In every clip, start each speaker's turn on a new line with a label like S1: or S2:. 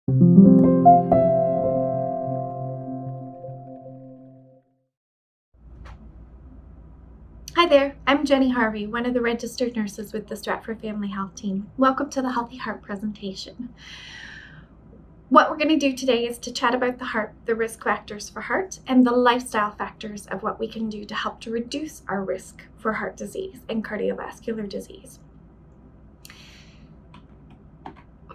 S1: Hi there, I'm Jenny Harvey, one of the registered nurses with the Stratford Family Health Team. Welcome to the Healthy Heart presentation. What we're going to do today is to chat about the heart, the risk factors for heart, and the lifestyle factors of what we can do to help to reduce our risk for heart disease and cardiovascular disease.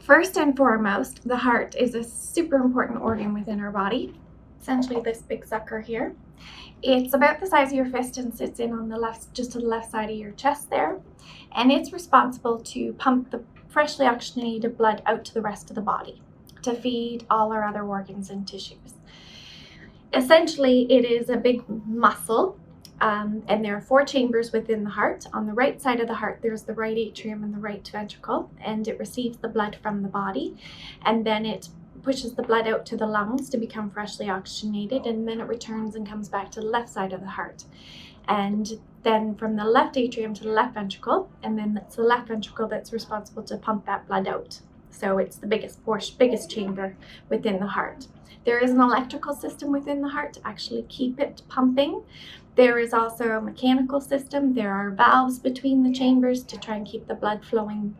S1: First and foremost, the heart is a super important organ within our body, essentially this big sucker here. It's about the size of your fist and sits in on the left, just to the left side of your chest there. And it's responsible to pump the freshly oxygenated blood out to the rest of the body to feed all our other organs and tissues. Essentially, it is a big muscle, and there are 4 chambers within the heart. On the right side of the heart, there's the right atrium and the right ventricle, and it receives the blood from the body, and then it pushes the blood out to the lungs to become freshly oxygenated, and then it returns and comes back to the left side of the heart. And then from the left atrium to the left ventricle, and then it's the left ventricle that's responsible to pump that blood out. So it's the biggest chamber within the heart. There is an electrical system within the heart to actually keep it pumping. There is also a mechanical system. There are valves between the chambers to try and keep the blood flowing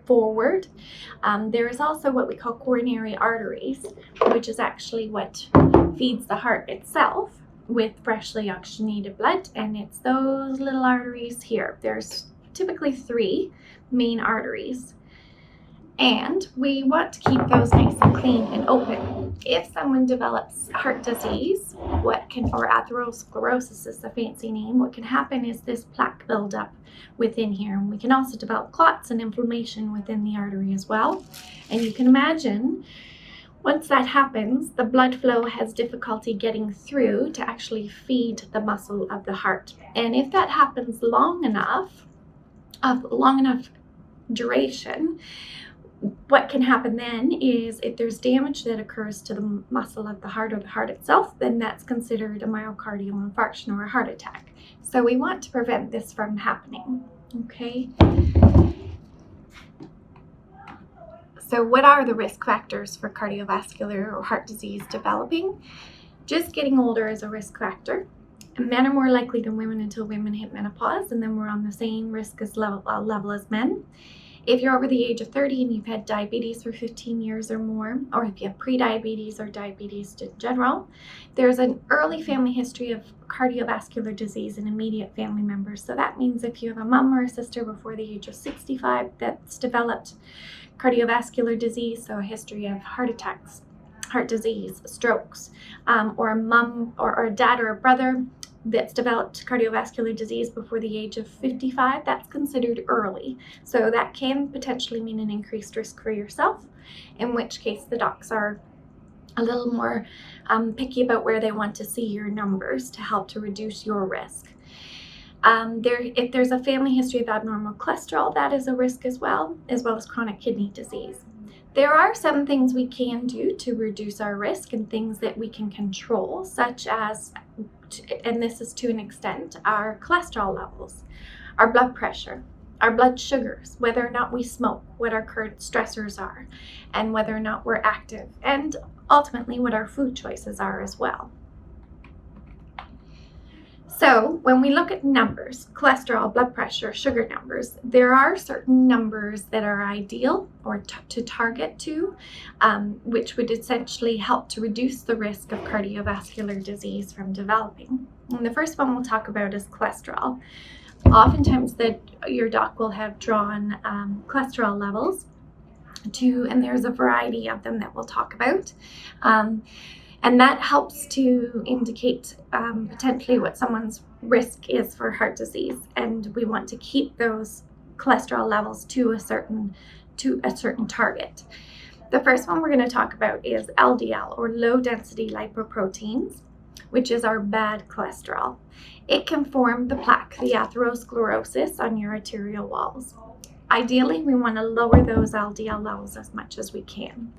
S1: forward. There is also what we call coronary arteries, which is actually what feeds the heart itself with freshly oxygenated blood, and it's those little arteries here. There's typically 3 main arteries, and we want to keep those nice and clean and open. If someone develops heart disease, or atherosclerosis is the fancy name, what can happen is this plaque buildup within here, and we can also develop clots and inflammation within the artery as well. And you can imagine once that happens, the blood flow has difficulty getting through to actually feed the muscle of the heart. And if that happens long enough duration, what can happen then is if there's damage that occurs to the muscle of the heart or the heart itself, then that's considered a myocardial infarction or a heart attack. So we want to prevent this from happening, okay? So what are the risk factors for cardiovascular or heart disease developing? Just getting older is a risk factor. Men are more likely than women until women hit menopause, and then we're on the same risk level as men. If you're over the age of 30 and you've had diabetes for 15 years or more, or if you have prediabetes or diabetes in general, there's an early family history of cardiovascular disease in immediate family members. So that means if you have a mom or a sister before the age of 65 that's developed cardiovascular disease, so a history of heart attacks, heart disease, strokes, or a mom or a dad or a brother that's developed cardiovascular disease before the age of 55, that's considered early. So that can potentially mean an increased risk for yourself, in which case the docs are a little more picky about where they want to see your numbers to help to reduce your risk. If there's a family history of abnormal cholesterol, that is a risk as well as chronic kidney disease. There are some things we can do to reduce our risk and things that we can control, such as, and this is to an extent, our cholesterol levels, our blood pressure, our blood sugars, whether or not we smoke, what our current stressors are, and whether or not we're active, and ultimately what our food choices are as well. So when we look at numbers, cholesterol, blood pressure, sugar numbers, there are certain numbers that are ideal or to target to, which would essentially help to reduce the risk of cardiovascular disease from developing. And the first one we'll talk about is cholesterol. Oftentimes your doc will have drawn cholesterol levels and there's a variety of them that we'll talk about. And that helps to indicate potentially what someone's risk is for heart disease. And we want to keep those cholesterol levels to a certain target. The first one we're going to talk about is LDL, or low density lipoproteins, which is our bad cholesterol. It can form the plaque, the atherosclerosis on your arterial walls. Ideally, we want to lower those LDL levels as much as we can.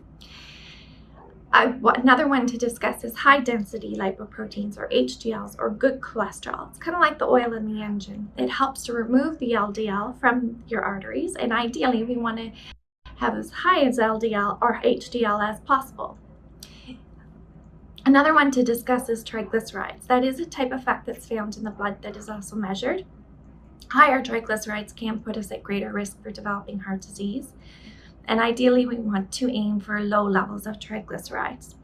S1: Another one to discuss is high density lipoproteins, or HDLs, or good cholesterol. It's kind of like the oil in the engine. It helps to remove the LDL from your arteries, and ideally we want to have as high as LDL or HDL as possible. Another one to discuss is triglycerides. That is a type of fat that's found in the blood that is also measured. Higher triglycerides can put us at greater risk for developing heart disease, and ideally we want to aim for low levels of triglycerides.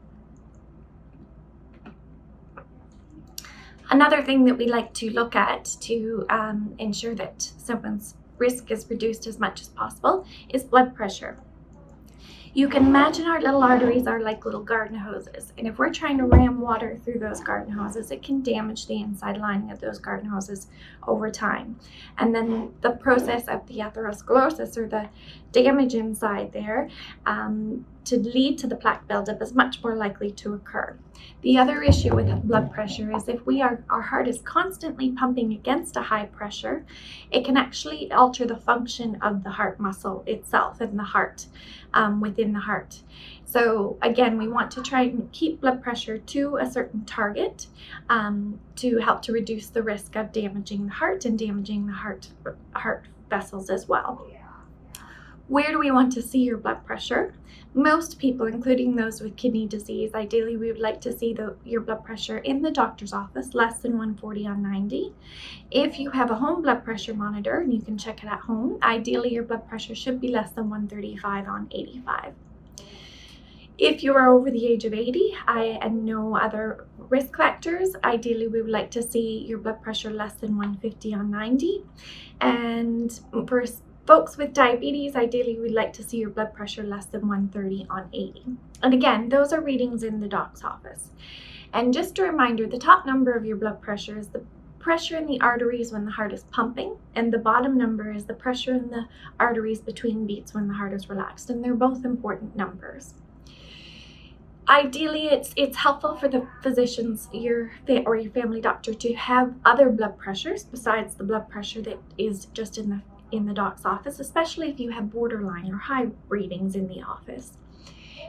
S1: Another thing that we like to look at to ensure that someone's risk is reduced as much as possible is blood pressure. You can imagine our little arteries are like little garden hoses, and if we're trying to ram water through those garden hoses, it can damage the inside lining of those garden hoses over time. And then the process of the atherosclerosis, or the damage inside there, to lead to the plaque buildup is much more likely to occur. The other issue with blood pressure is if our heart is constantly pumping against a high pressure, it can actually alter the function of the heart muscle itself and the heart within the heart. So again, we want to try and keep blood pressure to a certain target to help to reduce the risk of damaging the heart and damaging the heart vessels as well. Where do we want to see your blood pressure? Most people, including those with kidney disease, ideally we would like to see your blood pressure in the doctor's office less than 140/90. If you have a home blood pressure monitor and you can check it at home, ideally your blood pressure should be less than 135/85. If you are over the age of 80 and no other risk factors, ideally we would like to see your blood pressure less than 150/90. And for folks with diabetes, ideally we'd like to see your blood pressure less than 130/80. And again, those are readings in the doc's office. And just a reminder, the top number of your blood pressure is the pressure in the arteries when the heart is pumping, and the bottom number is the pressure in the arteries between beats when the heart is relaxed, and they're both important numbers. Ideally, it's helpful for the physicians or your family doctor to have other blood pressures besides the blood pressure that is just in the doc's office, especially if you have borderline or high readings in the office.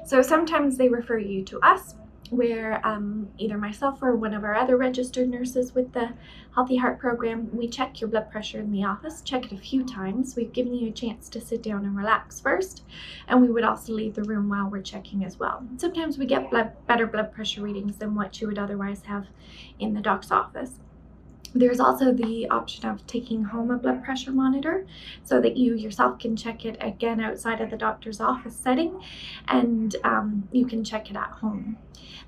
S1: So sometimes they refer you to us, where either myself or one of our other registered nurses with the Healthy Heart Program, we check your blood pressure in the office, check it a few times. We've given you a chance to sit down and relax first, and we would also leave the room while we're checking as well. Sometimes we get better blood pressure readings than what you would otherwise have in the doc's office. There's also the option of taking home a blood pressure monitor so that you yourself can check it again outside of the doctor's office setting, and you can check it at home.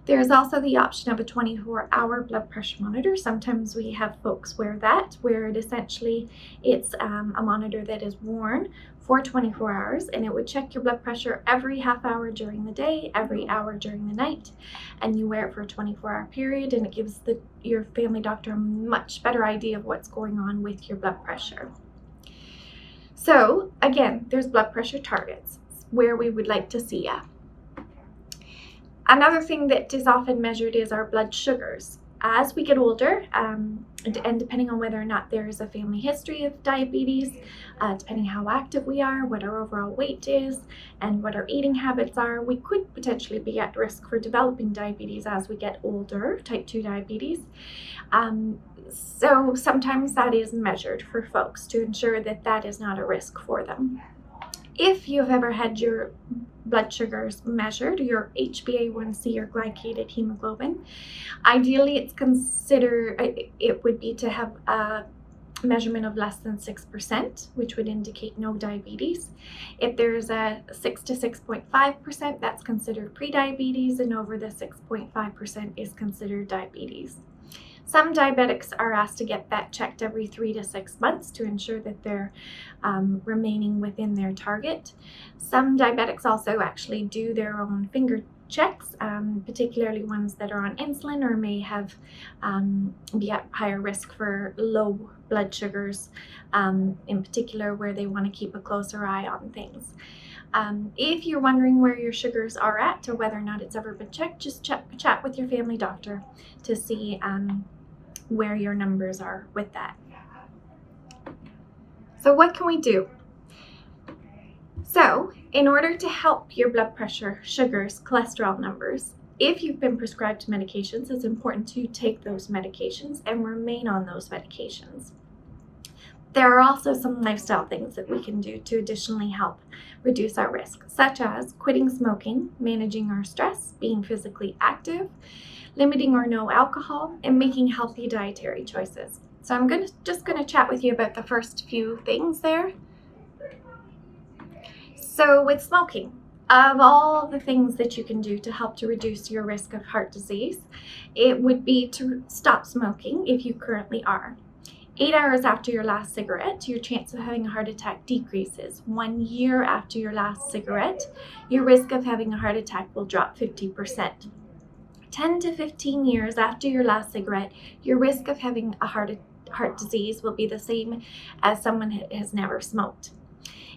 S1: There's also the option of a 24-hour blood pressure monitor. Sometimes we have folks wear that, where it's a monitor that is worn for 24 hours, and it would check your blood pressure every half hour during the day, every hour during the night, and you wear it for a 24-hour period, and it gives your family doctor a much better idea of what's going on with your blood pressure. So again, there's blood pressure targets, where we would like to see you. Another thing that is often measured is our blood sugars. As we get older, and depending on whether or not there is a family history of diabetes, depending how active we are, what our overall weight is, and what our eating habits are, we could potentially be at risk for developing diabetes as we get older, type 2 diabetes. So sometimes that is measured for folks to ensure that that is not a risk for them. If you've ever had your blood sugars measured, your HbA1c or glycated hemoglobin, ideally it would be to have a measurement of less than 6%, which would indicate no diabetes. If there's a 6 to 6.5%, that's considered prediabetes, and over the 6.5% is considered diabetes. Some diabetics are asked to get that checked every 3 to 6 months to ensure that they're remaining within their target. Some diabetics also actually do their own finger checks, particularly ones that are on insulin or may have be at higher risk for low blood sugars, in particular where they want to keep a closer eye on things. If you're wondering where your sugars are at or whether or not it's ever been checked, just chat with your family doctor to see where your numbers are with that. So what can we do? So in order to help your blood pressure, sugars, cholesterol numbers, if you've been prescribed medications, it's important to take those medications and remain on those medications. There are also some lifestyle things that we can do to additionally help reduce our risk, such as quitting smoking, managing our stress, being physically active, limiting or no alcohol, and making healthy dietary choices. So I'm just going to chat with you about the first few things there. So with smoking, of all the things that you can do to help to reduce your risk of heart disease, it would be to stop smoking if you currently are. 8 hours after your last cigarette, your chance of having a heart attack decreases. 1 year after your last cigarette, your risk of having a heart attack will drop 50%. 10 to 15 years after your last cigarette, your risk of having a heart disease will be the same as someone who has never smoked.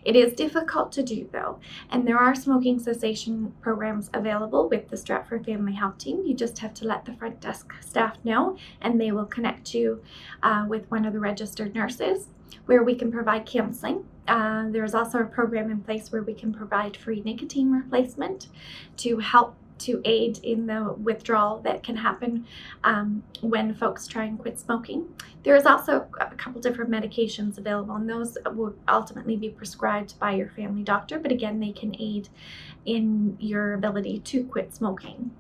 S1: It is difficult to do though, and there are smoking cessation programs available with the Stratford Family Health Team. You just have to let the front desk staff know, and they will connect you with one of the registered nurses where we can provide counseling. There's also a program in place where we can provide free nicotine replacement to help to aid in the withdrawal that can happen when folks try and quit smoking. There is also a couple different medications available, and those will ultimately be prescribed by your family doctor, but again, they can aid in your ability to quit smoking.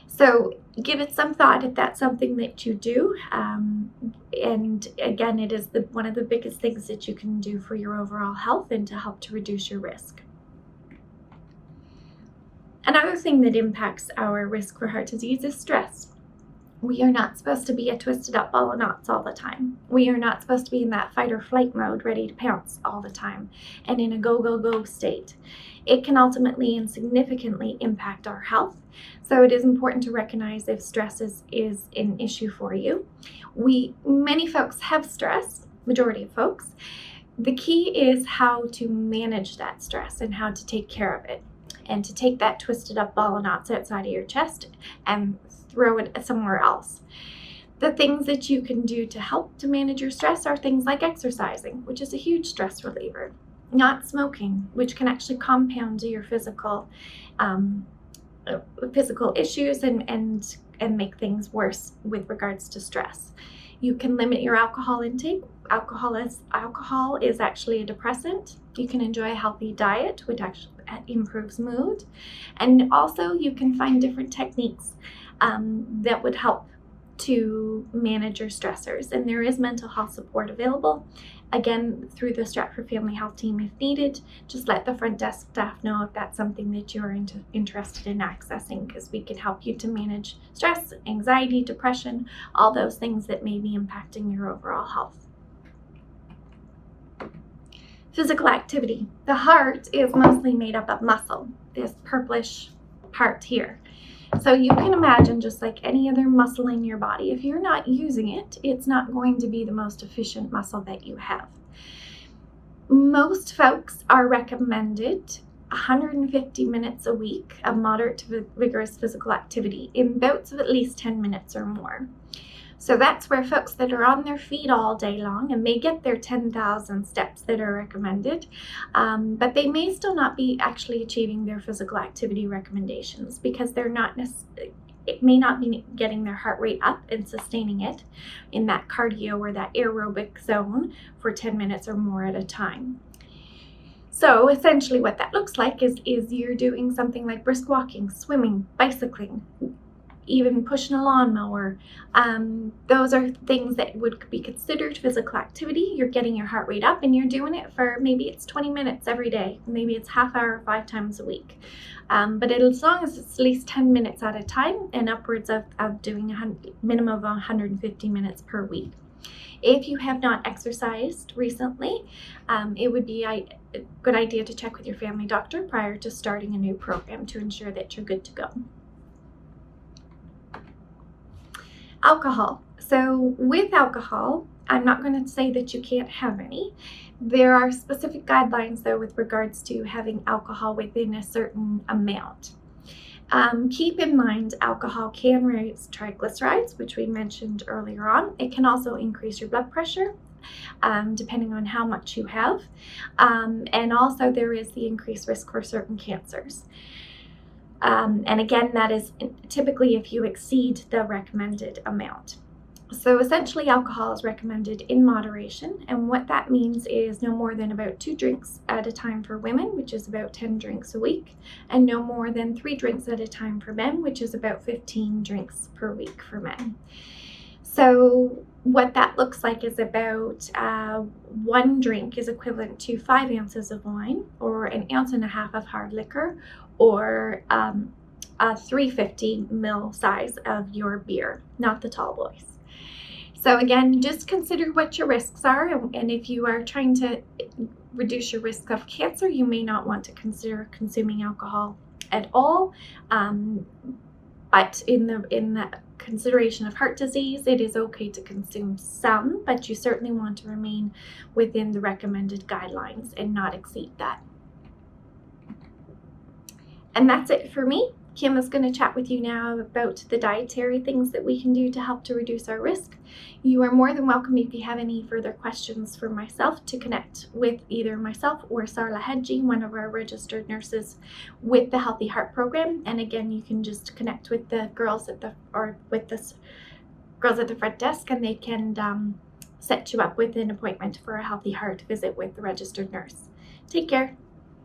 S1: So give it some thought if that's something that you do. And again, it is one of the biggest things that you can do for your overall health and to help to reduce your risk. Another thing that impacts our risk for heart disease is stress. We are not supposed to be a twisted up ball of knots all the time. We are not supposed to be in that fight or flight mode, ready to pounce all the time and in a go, go, go state. It can ultimately and significantly impact our health. So it is important to recognize if stress is an issue for you. Many folks have stress, majority of folks. The key is how to manage that stress and how to take care of it, and to take that twisted up ball of knots outside of your chest and throw it somewhere else. The things that you can do to help to manage your stress are things like exercising, which is a huge stress reliever, not smoking, which can actually compound your physical issues and make things worse with regards to stress. You can limit your alcohol intake. Alcohol is actually a depressant. You can enjoy a healthy diet, which actually improves mood. And also you can find different techniques that would help to manage your stressors. And there is mental health support available. Again, through the Stratford Family Health Team if needed. Just let the front desk staff know if that's something that you're interested in accessing, because we can help you to manage stress, anxiety, depression, all those things that may be impacting your overall health. Physical activity. The heart is mostly made up of muscle, this purplish part here. So you can imagine, just like any other muscle in your body, if you're not using it, it's not going to be the most efficient muscle that you have. Most folks are recommended 150 minutes a week of moderate to vigorous physical activity in bouts of at least 10 minutes or more. So that's where folks that are on their feet all day long and may get their 10,000 steps that are recommended, but they may still not be actually achieving their physical activity recommendations because they're not it may not be getting their heart rate up and sustaining it in that cardio or that aerobic zone for 10 minutes or more at a time. So essentially what that looks like is you're doing something like brisk walking, swimming, bicycling, even pushing a lawnmower. Those are things that would be considered physical activity. You're getting your heart rate up and you're doing it for maybe it's 20 minutes every day. Maybe it's half hour, 5 times a week. But as long as it's at least 10 minutes at a time and upwards of doing a minimum of 150 minutes per week. If you have not exercised recently, it would be a good idea to check with your family doctor prior to starting a new program to ensure that you're good to go. Alcohol. So with alcohol, I'm not going to say that you can't have any. There are specific guidelines though with regards to having alcohol within a certain amount. Keep in mind, alcohol can raise triglycerides, which we mentioned earlier on. It can also increase your blood pressure, depending on how much you have. And also there is the increased risk for certain cancers. And again, that is typically if you exceed the recommended amount. So essentially, alcohol is recommended in moderation, and what that means is no more than about 2 drinks at a time for women, which is about 10 drinks a week, and no more than 3 drinks at a time for men, which is about 15 drinks per week for men. So what that looks like is about 1 drink is equivalent to 5 ounces of wine, or 1.5 ounces of hard liquor, or a 350 ml size of your beer, not the tall boys. So again, just consider what your risks are, and if you are trying to reduce your risk of cancer, you may not want to consider consuming alcohol at all. But in the consideration of heart disease, it is okay to consume some, but you certainly want to remain within the recommended guidelines and not exceed that. And that's it for me. Kim is going to chat with you now about the dietary things that we can do to help to reduce our risk. You are more than welcome, if you have any further questions for myself, to connect with either myself or SFHT, one of our registered nurses with the Healthy Heart program. And again, you can just connect with the girls at the front desk, and they can set you up with an appointment for a Healthy Heart visit with the registered nurse. Take care.